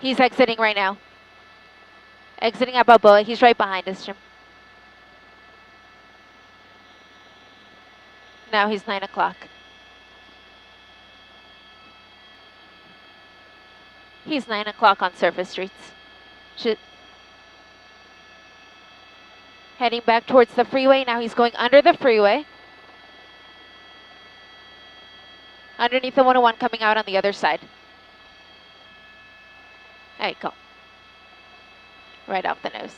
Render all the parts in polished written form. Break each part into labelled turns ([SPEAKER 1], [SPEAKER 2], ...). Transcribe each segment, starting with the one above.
[SPEAKER 1] He's exiting right now. Exiting at Balboa. He's right behind us, Jim. Now he's 9 o'clock. He's 9 o'clock on surface streets. Heading back towards the freeway. Now he's going under the freeway. Underneath the 101 coming out on the other side. There you go. Right off the nose.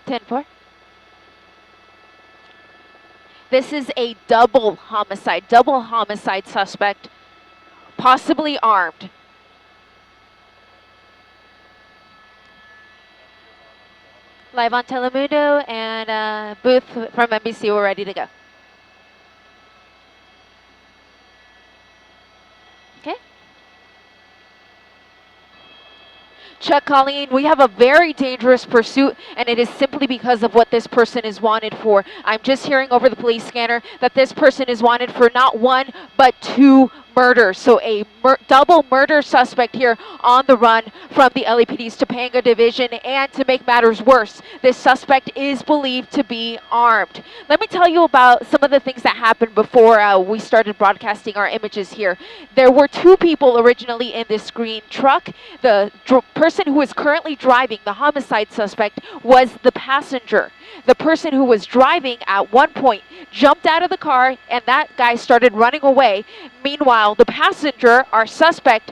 [SPEAKER 1] 10-4. This is a double homicide suspect, possibly armed. Live on Telemundo and Booth from NBC, we're ready to go. Okay. Chuck, Colleen, we have a very dangerous pursuit, and it is simply because of what this person is wanted for. I'm just hearing over the police scanner that this person is wanted for not one, but 2 murders. So a double murder suspect here on the run from the LAPD's Topanga division. And to make matters worse, this suspect is believed to be armed. Let me tell you about some of the things that happened before we started broadcasting our images here. There were 2 people originally in this green truck. The person who is currently driving, the homicide suspect, was the passenger. The person who was driving at one point jumped out of the car, and that guy started running away. Meanwhile, the passenger, our suspect,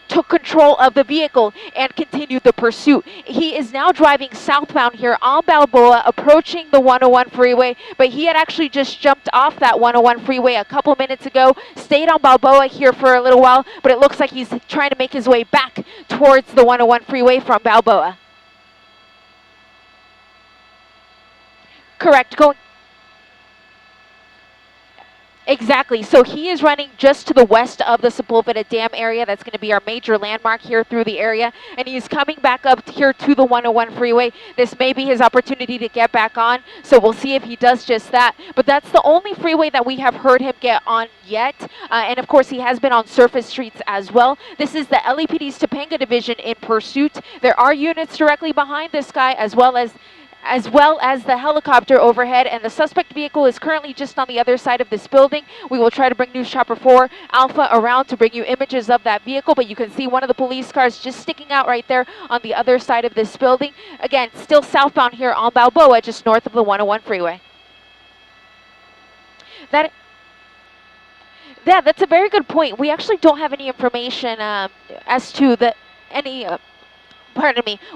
[SPEAKER 1] took control of the vehicle and continued the pursuit. He is now driving southbound here on Balboa, approaching the 101 freeway, but he had actually just jumped off that 101 freeway a couple minutes ago, stayed on Balboa here for a little while, but it looks like he's trying to make his way back towards the 101 freeway from Balboa. Correct. Exactly. So he is running just to the west of the Sepulveda Dam area. That's going to be our major landmark here through the area. And he's coming back up here to the 101 freeway. This may be his opportunity to get back on. So we'll see if he does just that. But that's the only freeway that we have heard him get on yet. And of course, he has been on surface streets as well. This is the LAPD's Topanga division in pursuit. There are units directly behind this guy, as well as the helicopter overhead, and the suspect vehicle is currently just on the other side of this building. We will try to bring News Chopper 4 Alpha around to bring you images of that vehicle, but you can see one of the police cars just sticking out right there on the other side of this building. Again, still southbound here on Balboa, just north of the 101 freeway. That's a very good point. We actually don't have any information as to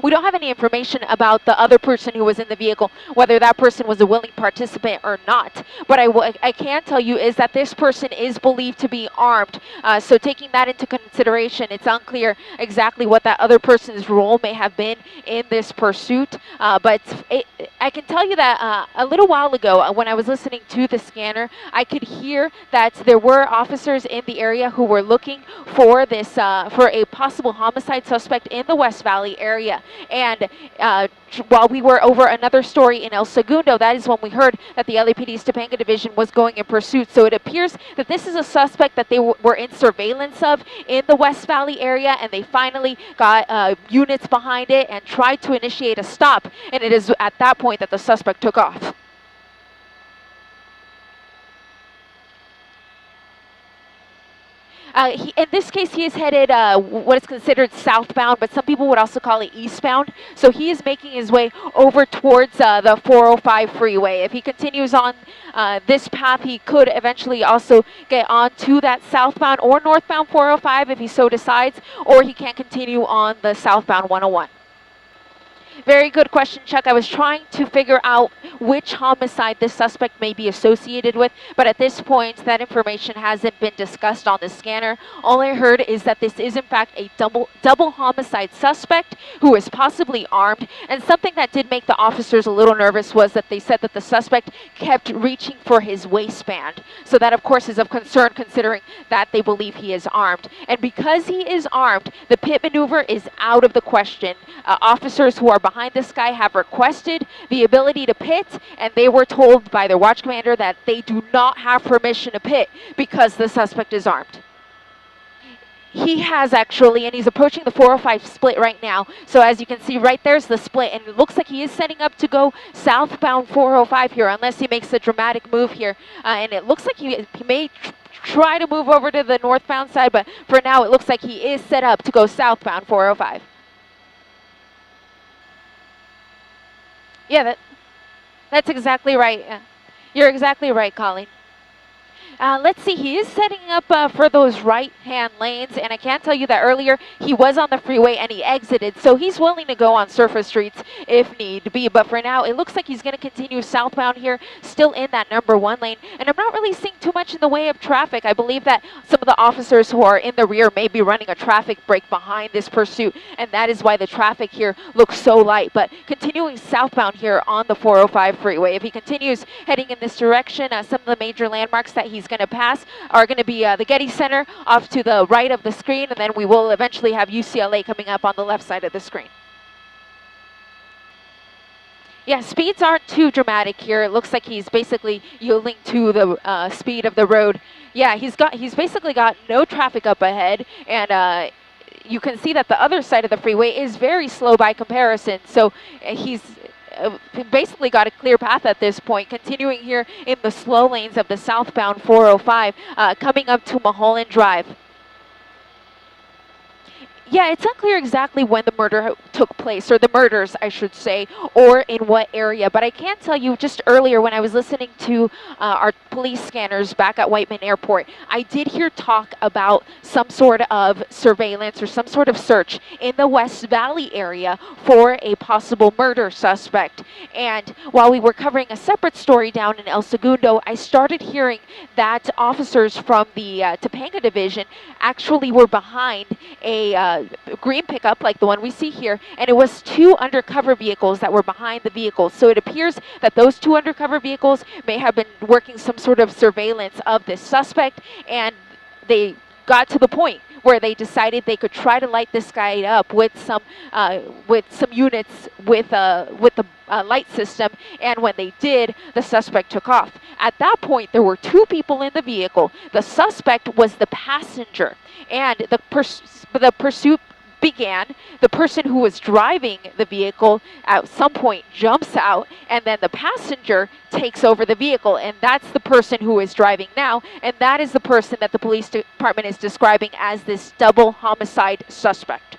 [SPEAKER 1] we don't have any information about the other person who was in the vehicle, whether that person was a willing participant or not. But I can tell you is that this person is believed to be armed. So taking that into consideration, it's unclear exactly what that other person's role may have been in this pursuit. But I can tell you that a little while ago, when I was listening to the scanner, I could hear that there were officers in the area who were looking for for a possible homicide suspect in the West Valley area. And while we were over another story in El Segundo, that is when we heard that the LAPD's Topanga division was going in pursuit. So it appears that this is a suspect that they were in surveillance of in the West Valley area, and they finally got units behind it and tried to initiate a stop. And it is at that point that the suspect took off. In this case, he is headed what is considered southbound, but some people would also call it eastbound. So he is making his way over towards the 405 freeway. If he continues on this path, he could eventually also get onto that southbound or northbound 405 if he so decides, or he can continue on the southbound 101. Very good question, Chuck. I was trying to figure out which homicide this suspect may be associated with, but at this point, that information hasn't been discussed on the scanner. All I heard is that this is, in fact, a double homicide suspect who is possibly armed, and something that did make the officers a little nervous was that they said that the suspect kept reaching for his waistband. So that, of course, is of concern considering that they believe he is armed. And because he is armed, the pit maneuver is out of the question. Officers who are behind this guy have requested the ability to pit, and they were told by their watch commander that they do not have permission to pit because the suspect is armed. He has actually, and he's approaching the 405 split right now. So as you can see, right there's the split, and it looks like he is setting up to go southbound 405 here, unless he makes a dramatic move here. And it looks like he may try to move over to the northbound side, but for now it looks like he is set up to go southbound 405. Yeah, that's exactly right. You're exactly right, Colleen. Let's see, he is setting up for those right-hand lanes, and I can tell you that earlier he was on the freeway and he exited, so he's willing to go on surface streets if need be. But for now, it looks like he's going to continue southbound here, still in that number 1 lane, and I'm not really seeing too much in the way of traffic. I believe that some of the officers who are in the rear may be running a traffic brake behind this pursuit, and that is why the traffic here looks so light. But continuing southbound here on the 405 freeway, if he continues heading in this direction, some of the major landmarks that he's going to pass are going to be the Getty Center off to the right of the screen, and then we will eventually have UCLA coming up on the left side of the screen. Yeah, speeds aren't too dramatic here. It looks like he's basically yielding to the speed of the road. Yeah, he's basically got no traffic up ahead, and you can see that the other side of the freeway is very slow by comparison. So he's basically got a clear path at this point, continuing here in the slow lanes of the southbound 405, coming up to Mulholland Drive. Yeah, it's unclear exactly when the murder took place, or the murders, I should say, or in what area. But I can tell you just earlier when I was listening to our police scanners back at Whiteman Airport, I did hear talk about some sort of surveillance or some sort of search in the West Valley area for a possible murder suspect. And while we were covering a separate story down in El Segundo, I started hearing that officers from the Topanga Division actually were behind a green pickup like the one we see here, and it was 2 undercover vehicles that were behind the vehicles. So it appears that those 2 undercover vehicles may have been working some sort of surveillance of this suspect, and they got to the point where they decided they could try to light this guy up with some units with the light system, and when they did, the suspect took off. At that point, there were 2 people in the vehicle. The suspect was the passenger, and the pursuit began. The person who was driving the vehicle at some point jumps out, and then the passenger takes over the vehicle, and that's the person who is driving now, and that is the person that the police department is describing as this double homicide suspect.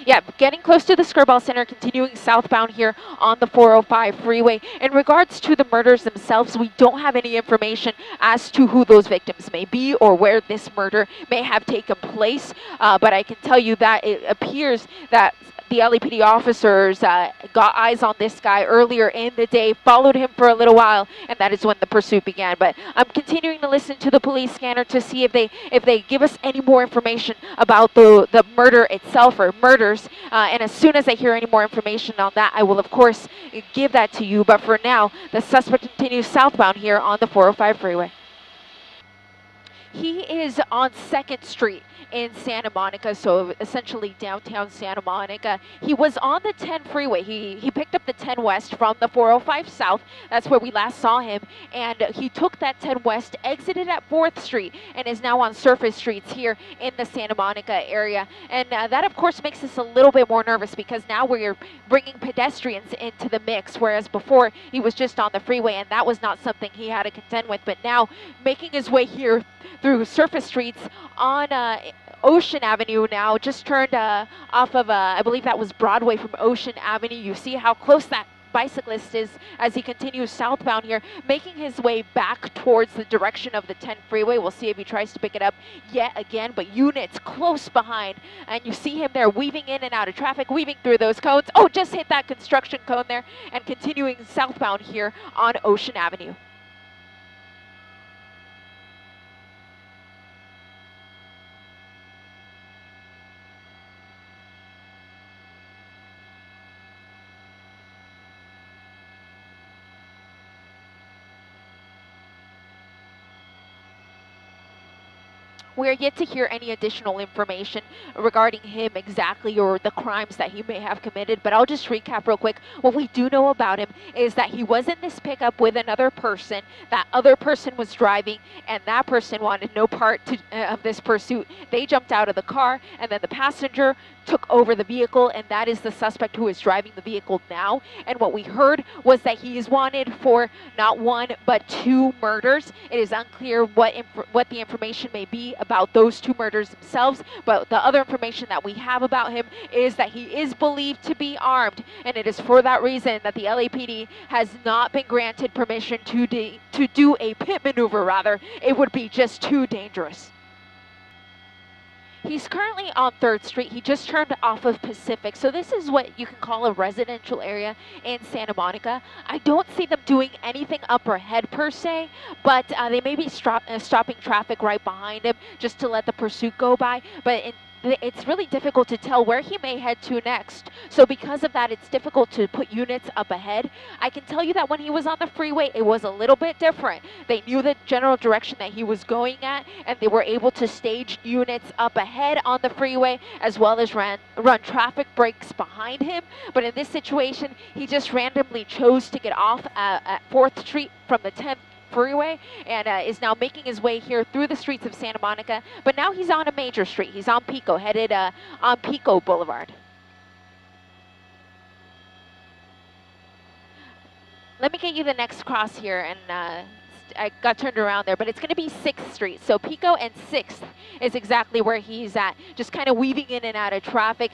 [SPEAKER 1] Yeah, getting close to the Skirball Center, continuing southbound here on the 405 freeway. In regards to the murders themselves, we don't have any information as to who those victims may be or where this murder may have taken place, but I can tell you that it appears that the LAPD officers got eyes on this guy earlier in the day, followed him for a little while, and that is when the pursuit began. But I'm continuing to listen to the police scanner to see if they give us any more information about the murder itself or murders. And as soon as I hear any more information on that, I will, of course, give that to you. But for now, the suspect continues southbound here on the 405 freeway. He is on 2nd Street in Santa Monica, so essentially downtown Santa Monica. He was on the 10 freeway. He picked up the 10 West from the 405 South. That's where we last saw him. And he took that 10 West, exited at 4th Street, and is now on surface streets here in the Santa Monica area. And that, of course, makes us a little bit more nervous because now we're bringing pedestrians into the mix, whereas before he was just on the freeway, and that was not something he had to contend with. But now making his way here through surface streets on Ocean Avenue now, just turned off of, I believe that was Broadway from Ocean Avenue. You see how close that bicyclist is as he continues southbound here, making his way back towards the direction of the 10 freeway. We'll see if he tries to pick it up yet again, but units close behind, and you see him there weaving in and out of traffic, weaving through those cones. Oh, just hit that construction cone there, and continuing southbound here on Ocean Avenue. We are yet to hear any additional information regarding him exactly or the crimes that he may have committed, but I'll just recap real quick. What we do know about him is that he was in this pickup with another person. That other person was driving, and that person wanted no part of this pursuit. They jumped out of the car, and then the passenger took over the vehicle, and that is the suspect who is driving the vehicle now. And what we heard was that he is wanted for not one but 2 murders. It is unclear what the information may be about those 2 murders themselves, but the other information that we have about him is that he is believed to be armed, and it is for that reason that the LAPD has not been granted permission to do a pit maneuver. Rather, it would be just too dangerous. He's currently on 3rd Street. He just turned off of Pacific. So this is what you can call a residential area in Santa Monica. I don't see them doing anything up ahead per se, but they may be stopping traffic right behind him just to let the pursuit go by. But it's really difficult to tell where he may head to next. So because of that, it's difficult to put units up ahead. I can tell you that when he was on the freeway, it was a little bit different. They knew the general direction that he was going at, and they were able to stage units up ahead on the freeway, as well as run traffic breaks behind him. But in this situation, he just randomly chose to get off at 4th Street from the 10th freeway, and is now making his way here through the streets of Santa Monica. But now he's on a major street. He's on Pico, headed on Pico Boulevard. Let me get you the next cross here, and I got turned around there, but it's going to be 6th Street. So Pico and 6th is exactly where he's at, just kind of weaving in and out of traffic.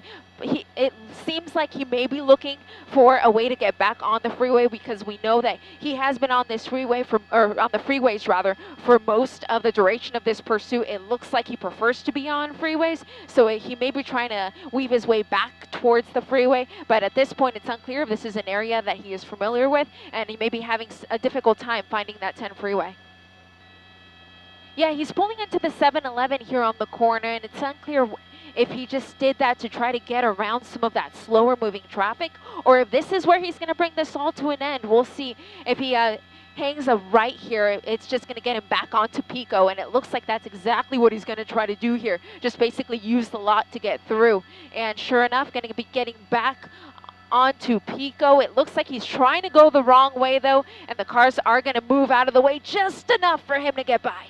[SPEAKER 1] It seems like he may be looking for a way to get back on the freeway, because we know that he has been on this freeway on the freeways rather, for most of the duration of this pursuit. It looks like he prefers to be on freeways, so he may be trying to weave his way back towards the freeway, but at this point it's unclear if this is an area that he is familiar with, and he may be having a difficult time finding that 10 freeway. Yeah, he's pulling into the 7-Eleven here on the corner, and it's unclear if he just did that to try to get around some of that slower moving traffic, or if this is where he's going to bring this all to an end. We'll see. If he hangs a right here, it's just going to get him back onto Pico, and it looks like that's exactly what he's going to try to do here. Just basically use the lot to get through. And sure enough, going to be getting back onto Pico. It looks like he's trying to go the wrong way though, and the cars are going to move out of the way just enough for him to get by.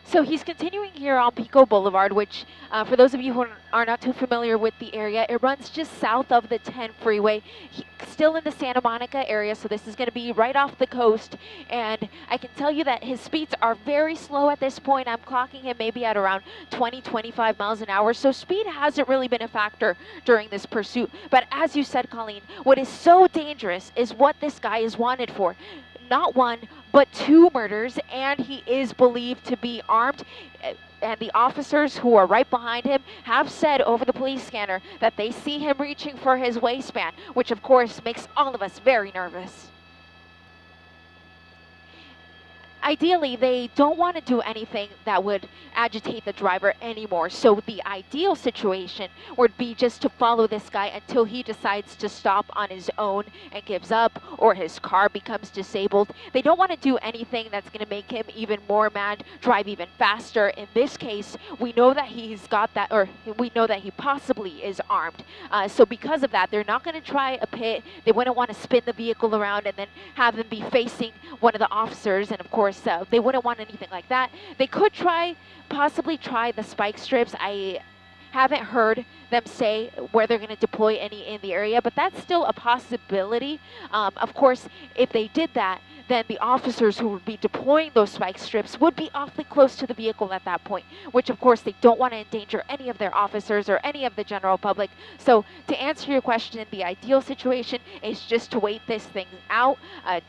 [SPEAKER 1] So he's continuing here on Pico Boulevard, which for those of you who are not too familiar with the area, it runs just south of the 10 freeway, still in the Santa Monica area, so this is going to be right off the coast. And I can tell you that his speeds are very slow at this point. I'm clocking him maybe at around 20-25 miles an hour, so speed hasn't really been a factor during this pursuit. But as you said, Colleen, what is so dangerous is what this guy is wanted for. Not 1, but 2 murders, and he is believed to be armed. And the officers who are right behind him have said over the police scanner that they see him reaching for his waistband, which of course makes all of us very nervous. Ideally, they don't want to do anything that would agitate the driver anymore. So the ideal situation would be just to follow this guy until he decides to stop on his own and gives up, or his car becomes disabled. They don't want to do anything that's going to make him even more mad, drive even faster. In this case, we know that he's got that, or we know that he possibly is armed. So because of that, they're not going to try a pit. They wouldn't want to spin the vehicle around and then have them be facing one of the officers, and of course, they wouldn't want anything like that. They could possibly try the spike strips. I haven't heard them say where they're going to deploy any in the area, but that's still a possibility. Of course, if they did that, then the officers who would be deploying those spike strips would be awfully close to the vehicle at that point, which of course they don't want to endanger any of their officers or any of the general public. So to answer your question, the ideal situation is just to wait this thing out.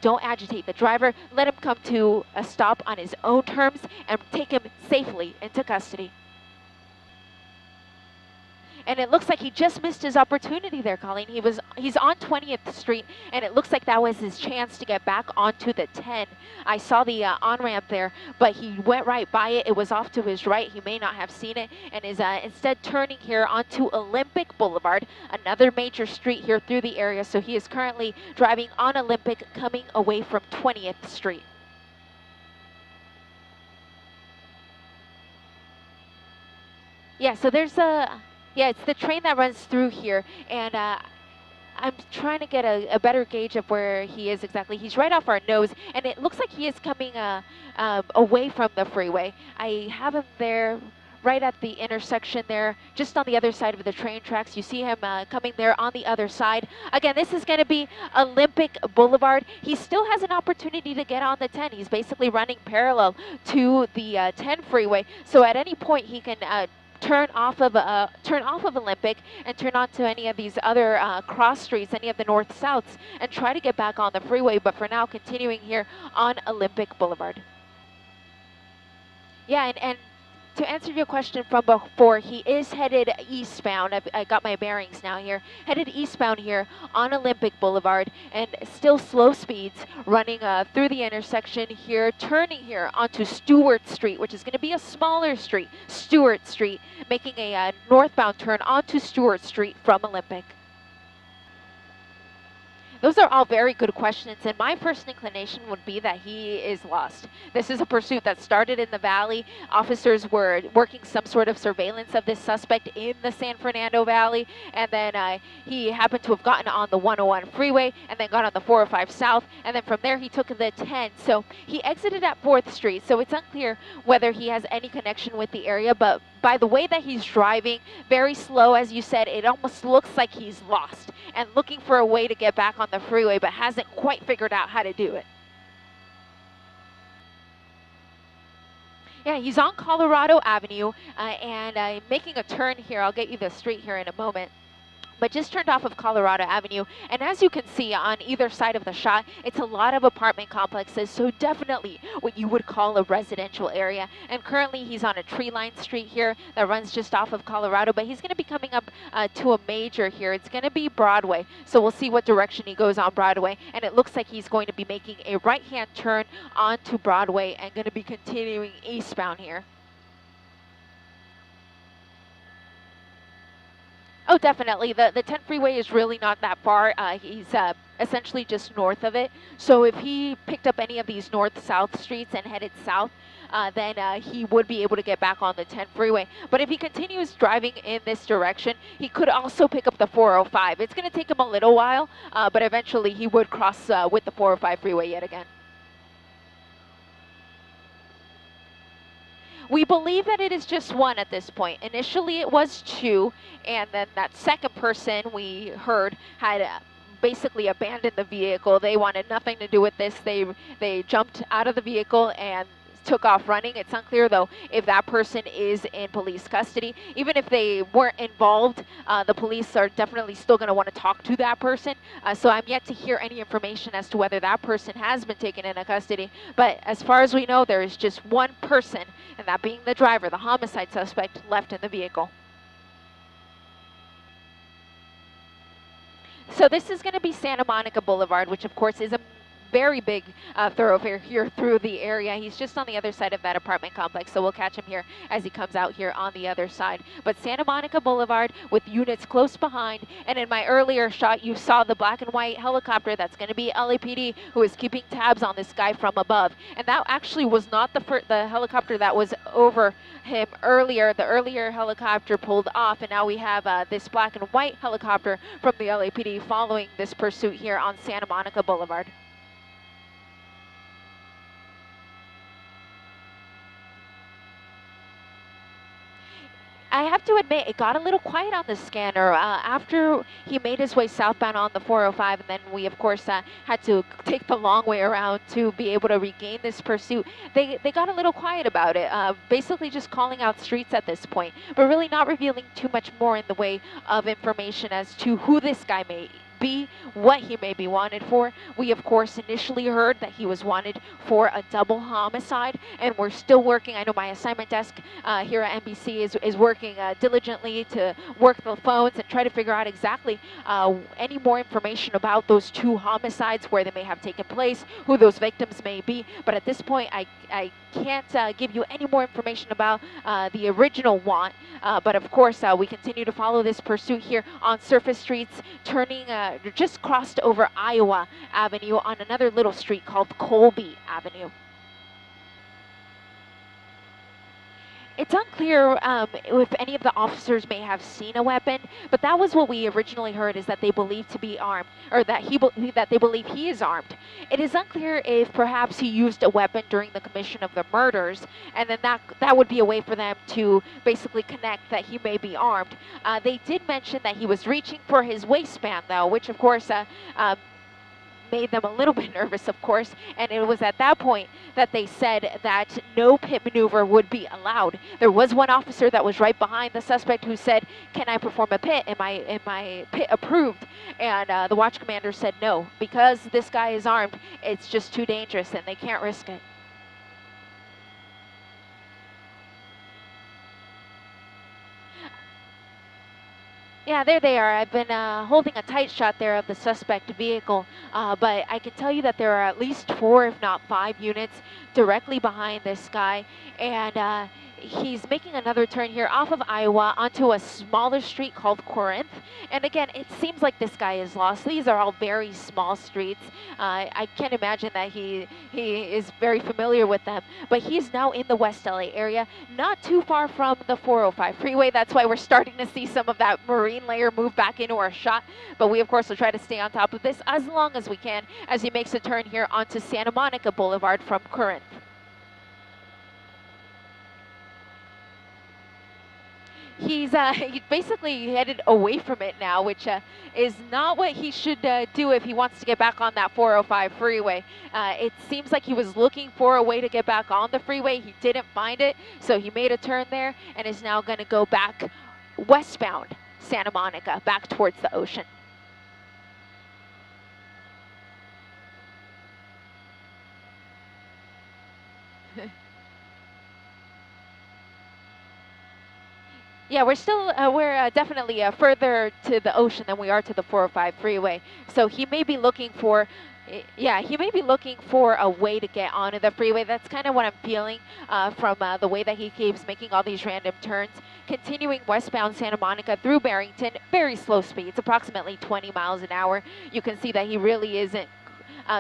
[SPEAKER 1] Don't agitate the driver. Let him come to a stop on his own terms and take him safely into custody. And it looks like he just missed his opportunity there, Colleen. He's on 20th Street, and it looks like that was his chance to get back onto the 10. I saw the on-ramp there, but he went right by it. It was off to his right. He may not have seen it, and is instead turning here onto Olympic Boulevard, another major street here through the area. So he is currently driving on Olympic, coming away from 20th Street. Yeah, so there's yeah, it's the train that runs through here, and I'm trying to get a better gauge of where he is exactly. He's right off our nose, and it looks like he is coming away from the freeway. I have him there right at the intersection there, just on the other side of the train tracks. You see him coming there on the other side. Again, this is going to be Olympic Boulevard. He still has an opportunity to get on the 10. He's basically running parallel to the 10 freeway, so at any point he can turn off of Olympic and turn onto any of these other cross streets, any of the north-souths, and try to get back on the freeway. But for now, continuing here on Olympic Boulevard. Yeah, and to answer your question from before, he is headed eastbound. I got my bearings now here. Headed eastbound here on Olympic Boulevard, and still slow speeds running through the intersection here, turning here onto Stewart Street, which is going to be a smaller street, Stewart Street, making a northbound turn onto Stewart Street from Olympic. Those are all very good questions, and my first inclination would be that he is lost. This is a pursuit that started in the valley. Officers were working some sort of surveillance of this suspect in the San Fernando Valley, and then he happened to have gotten on the 101 freeway and then got on the 405 South, and then from there he took the 10. So he exited at 4th Street, so it's unclear whether he has any connection with the area, but by the way that he's driving, very slow, as you said, it almost looks like he's lost and looking for a way to get back on the freeway, but hasn't quite figured out how to do it. Yeah, he's on Colorado Avenue, and making a turn here. I'll get you the street here in a moment. But just turned off of Colorado Avenue, and as you can see on either side of the shot, it's a lot of apartment complexes, so definitely what you would call a residential area. And currently he's on a tree-lined street here that runs just off of Colorado, but he's going to be coming up to a major here. It's going to be Broadway, so we'll see what direction he goes on Broadway, and it looks like he's going to be making a right-hand turn onto Broadway and going to be continuing eastbound here. Oh, definitely. The 10 freeway is really not that far. He's essentially just north of it. So if he picked up any of these north-south streets and headed south, then he would be able to get back on the 10 freeway. But if he continues driving in this direction, he could also pick up the 405. It's going to take him a little while, but eventually he would cross with the 405 freeway yet again. We believe that it is just one at this point. Initially it was two, and then that second person we heard had basically abandoned the vehicle. They wanted nothing to do with this. They jumped out of the vehicle and took off running. It's unclear, though, if that person is in police custody. Even if they weren't involved, the police are definitely still going to want to talk to that person. So I'm yet to hear any information as to whether that person has been taken into custody. But as far as we know, there is just one person, and that being the driver, the homicide suspect, left in the vehicle. So this is going to be Santa Monica Boulevard, which of course is a very big thoroughfare here through the area. He's just on the other side of that apartment complex, so we'll catch him here as he comes out here on the other side. But Santa Monica Boulevard with units close behind, and in my earlier shot you saw the black and white helicopter. That's going to be LAPD, who is keeping tabs on this guy from above. And that actually was not the helicopter that was over him earlier. The earlier helicopter pulled off, and now we have this black and white helicopter from the LAPD following this pursuit here on Santa Monica Boulevard. I have to admit, it got a little quiet on the scanner after he made his way southbound on the 405, and then we, of course, had to take the long way around to be able to regain this pursuit. They got a little quiet about it, basically just calling out streets at this point, but really not revealing too much more in the way of information as to who this guy may be, what he may be wanted for. We, of course, initially heard that he was wanted for a double homicide, and we're still working. I know my assignment desk here at NBC is working diligently to work the phones and try to figure out exactly any more information about those two homicides, where they may have taken place, who those victims may be. But at this point, I can't give you any more information about the original want, but of course we continue to follow this pursuit here on surface streets, turning just crossed over Iowa Avenue on another little street called Colby Avenue. It's unclear if any of the officers may have seen a weapon, but that was what we originally heard, is that they believe to be armed, or that that they believe he is armed. It is unclear if perhaps he used a weapon during the commission of the murders, and then that would be a way for them to basically connect that he may be armed. They did mention that he was reaching for his waistband, though, which of course made them a little bit nervous, of course, and it was at that point that they said that no pit maneuver would be allowed. There was one officer that was right behind the suspect who said, "Can I perform a pit? Am I pit approved?" And the watch commander said no, because this guy is armed. It's just too dangerous, and they can't risk it. Yeah, there they are. I've been holding a tight shot there of the suspect vehicle, but I can tell you that there are at least 4, if not 5 units directly behind this guy, and he's making another turn here off of Iowa onto a smaller street called Corinth. And again, it seems like this guy is lost. These are all very small streets. I can't imagine that he is very familiar with them, but he's now in the West LA area, not too far from the 405 freeway. That's why we're starting to see some of that marine layer move back into our shot, but we of course will try to stay on top of this as long as we can as he makes a turn here onto Santa Monica Boulevard from Corinth. He's basically headed away from it now, which is not what he should do if he wants to get back on that 405 freeway. It seems like he was looking for a way to get back on the freeway. He didn't find it, so he made a turn there and is now going to go back westbound Santa Monica, back towards the ocean. Yeah, we're definitely further to the ocean than we are to the 405 freeway. So he may be looking for, yeah, he may be looking for a way to get onto the freeway. That's kind of what I'm feeling from the way that he keeps making all these random turns. Continuing westbound Santa Monica through Barrington, very slow speeds, approximately 20 miles an hour. You can see that he really isn't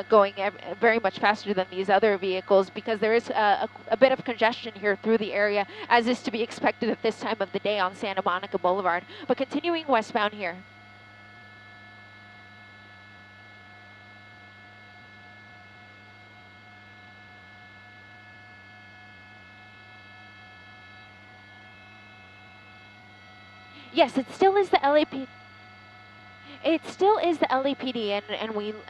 [SPEAKER 1] going very much faster than these other vehicles, because there is a bit of congestion here through the area, as is to be expected at this time of the day on Santa Monica Boulevard. But continuing westbound here. Yes, it still is the LAP. It still is the LAPD, and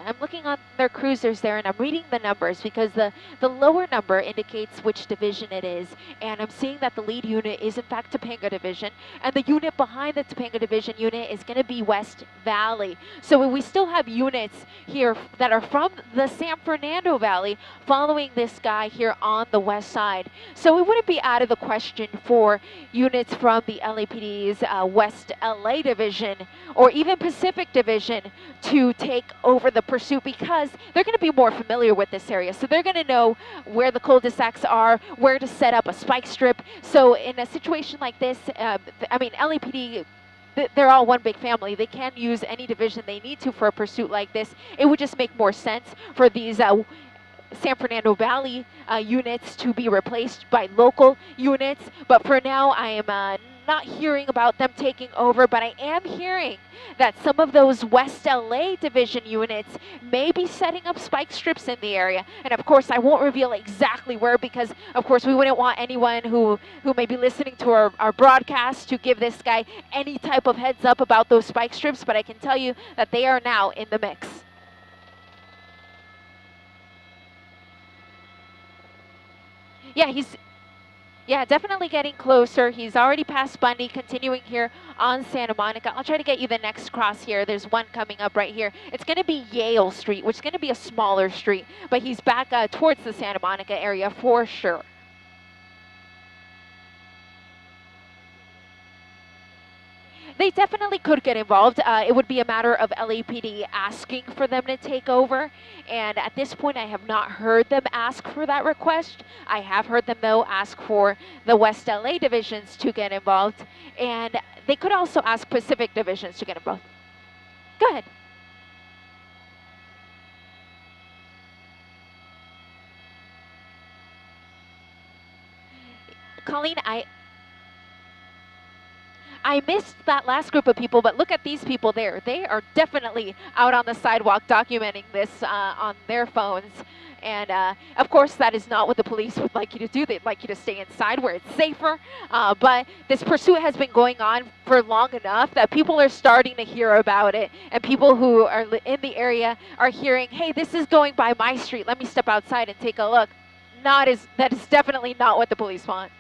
[SPEAKER 1] I'm looking on their cruisers there, and I'm reading the numbers, because the lower number indicates which division it is, and I'm seeing that the lead unit is in fact Topanga Division, and the unit behind the Topanga Division unit is going to be West Valley. So we still have units here that are from the San Fernando Valley following this guy here on the west side. So it wouldn't be out of the question for units from the LAPD's West LA Division, or even Pacific Division, to take over the pursuit, because they're going to be more familiar with this area. So they're going to know where the cul-de-sacs are, where to set up a spike strip. So in a situation like this, I mean, LAPD, they're all one big family. They can use any division they need to for a pursuit like this. It would just make more sense for these San Fernando Valley units to be replaced by local units. But for now, I am not hearing about them taking over, but I am hearing that some of those West LA Division units may be setting up spike strips in the area. And of course, I won't reveal exactly where, because of course we wouldn't want anyone who may be listening to our broadcast to give this guy any type of heads up about those spike strips, but I can tell you that they are now in the mix. Yeah, definitely getting closer. He's already past Bundy, continuing here on Santa Monica. I'll try to get you the next cross here. There's one coming up right here. It's going to be Yale Street, which is going to be a smaller street, but he's back towards the Santa Monica area for sure. They definitely could get involved. It would be a matter of LAPD asking for them to take over. And at this point, I have not heard them ask for that request. I have heard them, though, ask for the West LA divisions to get involved. And they could also ask Pacific divisions to get involved. Go ahead. Colleen, I missed that last group of people, but look at these people there. They are definitely out on the sidewalk documenting this on their phones. And of course, that is not what the police would like you to do. They'd like you to stay inside where it's safer. But this pursuit has been going on for long enough that people are starting to hear about it. And people who are in the area are hearing, hey, this is going by my street. Let me step outside and take a look. That is definitely not what the police want.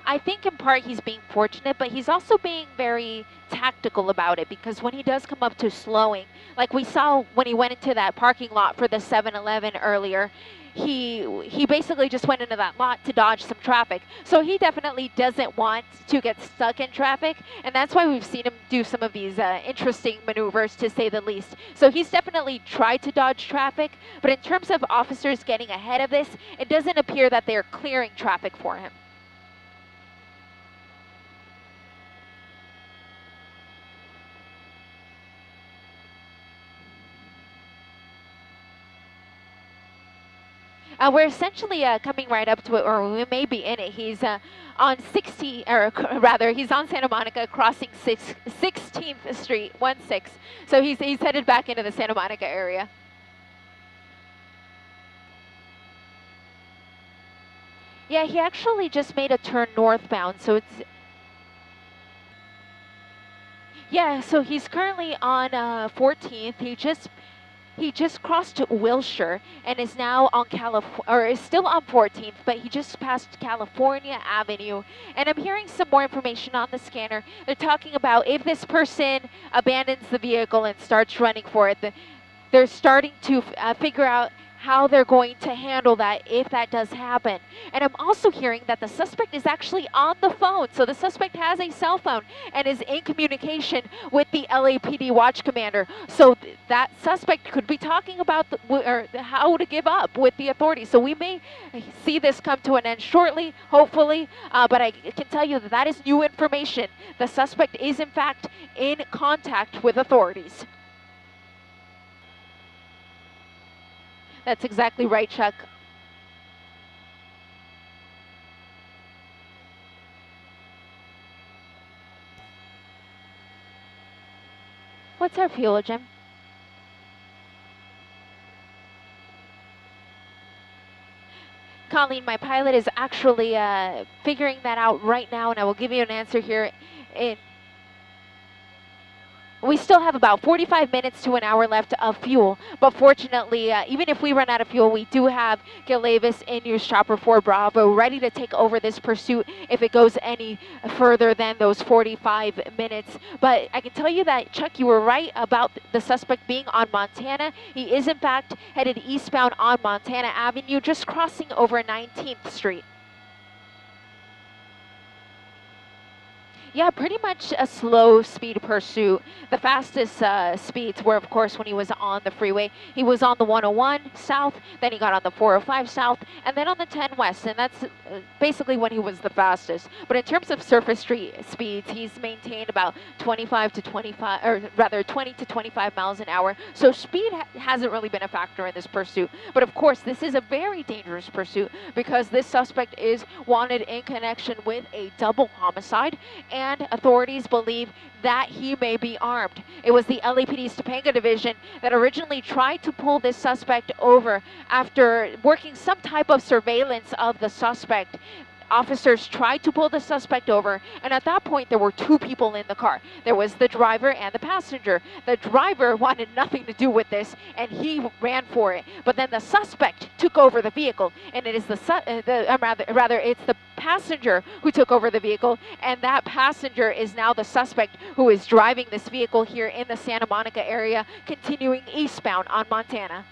[SPEAKER 1] I think in part he's being fortunate, but he's also being very tactical about it, because when he does come up to slowing, like we saw when he went into that parking lot for the 7-Eleven earlier, he basically just went into that lot to dodge some traffic. So he definitely doesn't want to get stuck in traffic, and that's why we've seen him do some of these interesting maneuvers, to say the least. So he's definitely tried to dodge traffic, but in terms of officers getting ahead of this, it doesn't appear that they're clearing traffic for him. We're essentially coming right up to it, or we may be in it. He's on 60, or rather, he's on Santa Monica, crossing 16th Street, 1-6. So he's headed back into the Santa Monica area. Yeah, he actually just made a turn northbound, so it's... Yeah, so he's currently on 14th. He just crossed Wilshire and is now on is still on 14th, but he just passed California Avenue. And I'm hearing some more information on the scanner. They're talking about if this person abandons the vehicle and starts running for it, they're starting to figure out how they're going to handle that if that does happen. And I'm also hearing that the suspect is actually on the phone. So the suspect has a cell phone and is in communication with the LAPD watch commander. So that suspect could be talking about how to give up with the authorities. So we may see this come to an end shortly, hopefully, but I can tell you that that is new information. The suspect is in fact in contact with authorities. That's exactly right, Chuck. What's our fuel, Jim? Colleen, my pilot is actually figuring that out right now, and I will give you an answer here in... We still have about 45 minutes to an hour left of fuel, but fortunately, even if we run out of fuel, we do have Gil Levis in News Chopper 4 Bravo ready to take over this pursuit if it goes any further than those 45 minutes. But I can tell you that, Chuck, you were right about the suspect being on Montana. He is, in fact, headed eastbound on Montana Avenue, just crossing over 19th Street. Yeah, pretty much a slow speed pursuit. The fastest speeds were, of course, when he was on the freeway. He was on the 101 south, then he got on the 405 south, and then on the 10 west, and that's basically when he was the fastest. But in terms of surface street speeds, he's maintained about 25 to 25, or rather 20 to 25 miles an hour. So speed hasn't really been a factor in this pursuit. But of course, this is a very dangerous pursuit because this suspect is wanted in connection with a double homicide, and authorities believe that he may be armed. It was the LAPD's Topanga division that originally tried to pull this suspect over after working some type of surveillance of the suspect. Officers tried to pull the suspect over, and at that point there were two people in the car. There was the driver and the passenger. The driver wanted nothing to do with this, and he ran for it. But then the suspect took over the vehicle, and it is it's the passenger who took over the vehicle, and that passenger is now the suspect who is driving this vehicle here in the Santa Monica area, continuing eastbound on Montana.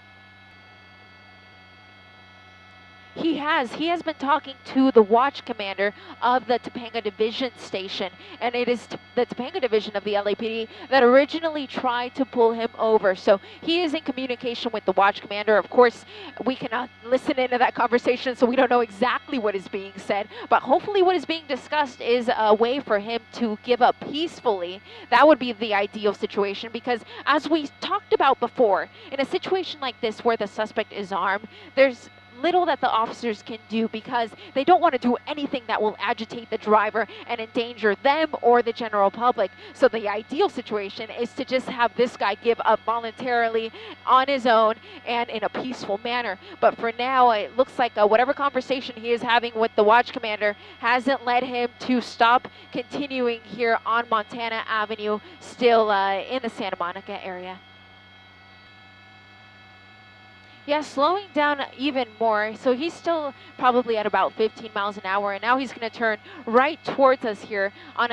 [SPEAKER 1] He has been talking to the watch commander of the Topanga Division station, and it is the Topanga Division of the LAPD that originally tried to pull him over. So he is in communication with the watch commander. Of course, we cannot listen into that conversation, so we don't know exactly what is being said, but hopefully what is being discussed is a way for him to give up peacefully. That would be the ideal situation, because as we talked about before, in a situation like this where the suspect is armed, there's little that the officers can do because they don't want to do anything that will agitate the driver and endanger them or the general public. So the ideal situation is to just have this guy give up voluntarily on his own and in a peaceful manner. But for now, it looks like whatever conversation he is having with the watch commander hasn't led him to stop continuing here on Montana Avenue, still in the Santa Monica area. Yeah, slowing down even more. So he's still probably at about 15 miles an hour, and now he's going to turn right towards us here on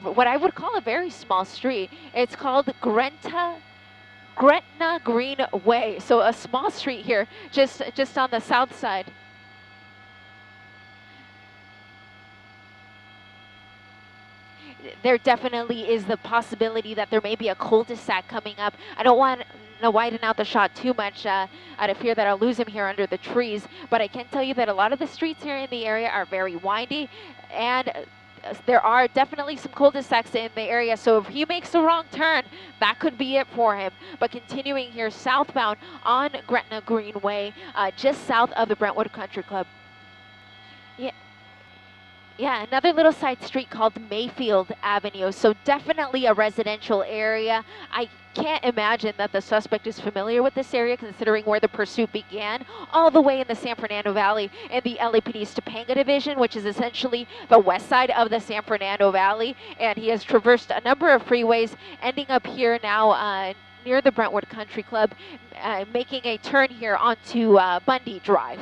[SPEAKER 1] what I would call a very small street. It's called Gretna Green Way. So a small street here, just on the south side. There definitely is the possibility that there may be a cul-de-sac coming up. I don't want to widen out the shot too much out of fear that I'll lose him here under the trees, but I can tell you that a lot of the streets here in the area are very windy, and there are definitely some cul-de-sacs in the area, so if he makes a wrong turn, that could be it for him. But continuing here southbound on Gretna Greenway, just south of the Brentwood Country Club. Yeah, another little side street called Mayfield Avenue, so definitely a residential area. I can't imagine that the suspect is familiar with this area, considering where the pursuit began, all the way in the San Fernando Valley in the LAPD's Topanga Division, which is essentially the west side of the San Fernando Valley, and he has traversed a number of freeways, ending up here now near the Brentwood Country Club, making a turn here onto Bundy Drive.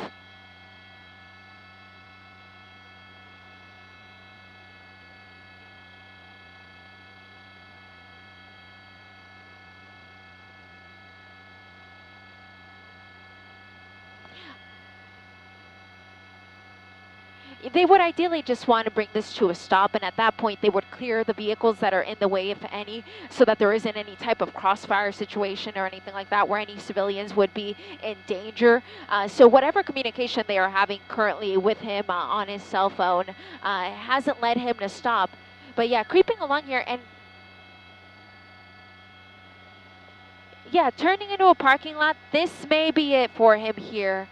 [SPEAKER 1] They would ideally just want to bring this to a stop, and at that point they would clear the vehicles that are in the way, if any, so that there isn't any type of crossfire situation or anything like that where any civilians would be in danger. So whatever communication they are having currently with him on his cell phone hasn't led him to stop. But yeah, creeping along here, and yeah, turning into a parking lot, this may be it for him here.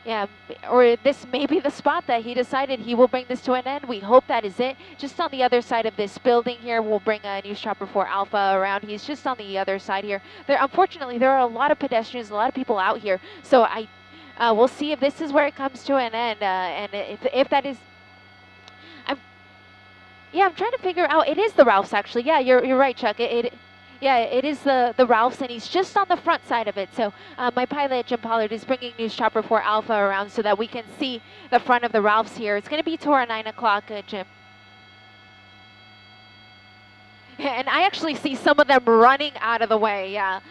[SPEAKER 1] Yeah, or this may be the spot that he decided he will bring this to an end. We hope that is it. Just on the other side of this building here, we'll bring a News Chopper 4 Alpha around. He's just on the other side here. Unfortunately, there are a lot of pedestrians, a lot of people out here. So we'll see if this is where it comes to an end. And if that is... I'm trying to figure out... It is the Ralphs, actually. Yeah, you're right, Chuck. Yeah, it is the Ralphs, and he's just on the front side of it. So my pilot, Jim Pollard, is bringing News Chopper 4 Alpha around so that we can see the front of the Ralphs here. It's going to be to our 9 o'clock, Jim. And I actually see some of them running out of the way, yeah.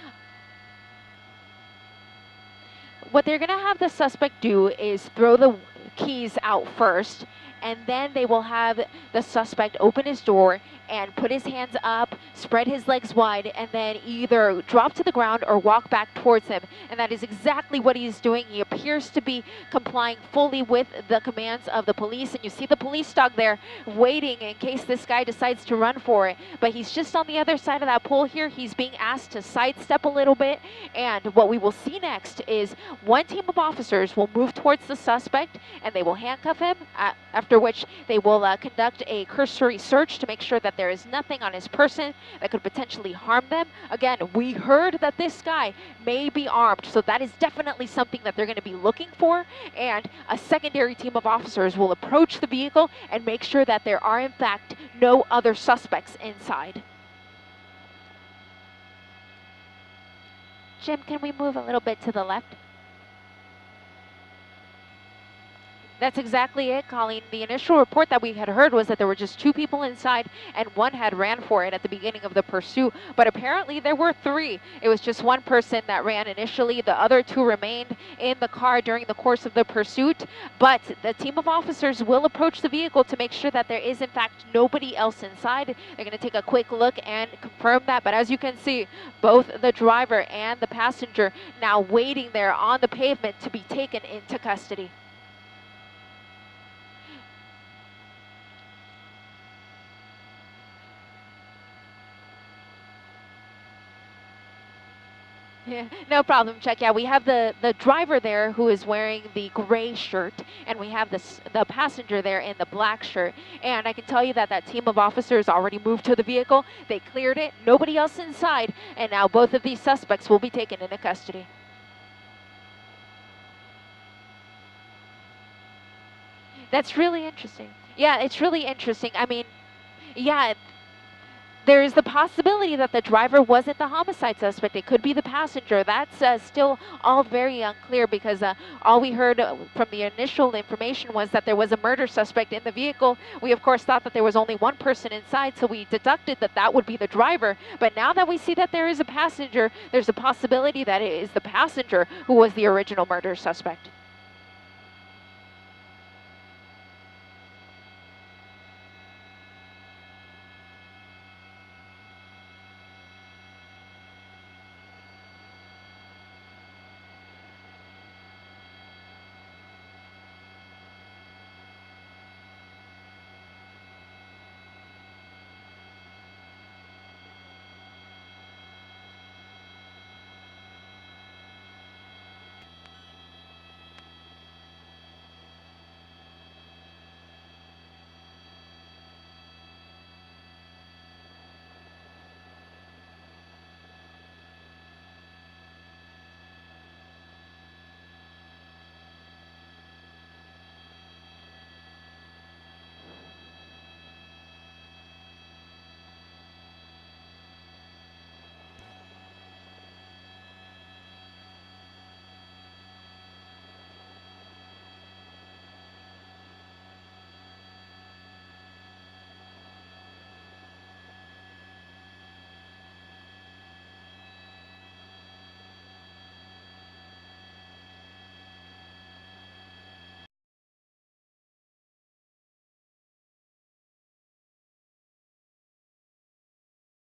[SPEAKER 1] What they're going to have the suspect do is throw the keys out first, and then they will have the suspect open his door and put his hands up, spread his legs wide, and then either drop to the ground or walk back towards him. And that is exactly what he's doing. He appears to be complying fully with the commands of the police, and you see the police dog there waiting in case this guy decides to run for it. But he's just on the other side of that pole here. He's being asked to sidestep a little bit, and what we will see next is one team of officers will move towards the suspect, and they will handcuff him, after which they will conduct a cursory search to make sure that there is nothing on his person that could potentially harm them. Again, we heard that this guy may be armed, so that is definitely something that they're going to be looking for, and a secondary team of officers will approach the vehicle and make sure that there are in fact no other suspects inside. Jim, can we move a little bit to the left? That's exactly it, Colleen. The initial report that we had heard was that there were just 2 people inside and one had ran for it at the beginning of the pursuit, but apparently there were 3. It was just one person that ran initially. The other 2 remained in the car during the course of the pursuit, but the team of officers will approach the vehicle to make sure that there is in fact nobody else inside. They're going to take a quick look and confirm that, but as you can see, both the driver and the passenger now waiting there on the pavement to be taken into custody. Yeah, no problem, Chuck. Yeah, we have the driver there who is wearing the gray shirt, and we have the passenger there in the black shirt. And I can tell you that that team of officers already moved to the vehicle. They cleared it, nobody else inside, and now both of these suspects will be taken into custody. That's really interesting. Yeah, it's really interesting. I mean, yeah, there is the possibility that the driver wasn't the homicide suspect. It could be the passenger. That's still all very unclear because all we heard from the initial information was that there was a murder suspect in the vehicle. We, of course, thought that there was only one person inside, so we deducted that that would be the driver. But now that we see that there is a passenger, there's a possibility that it is the passenger who was the original murder suspect.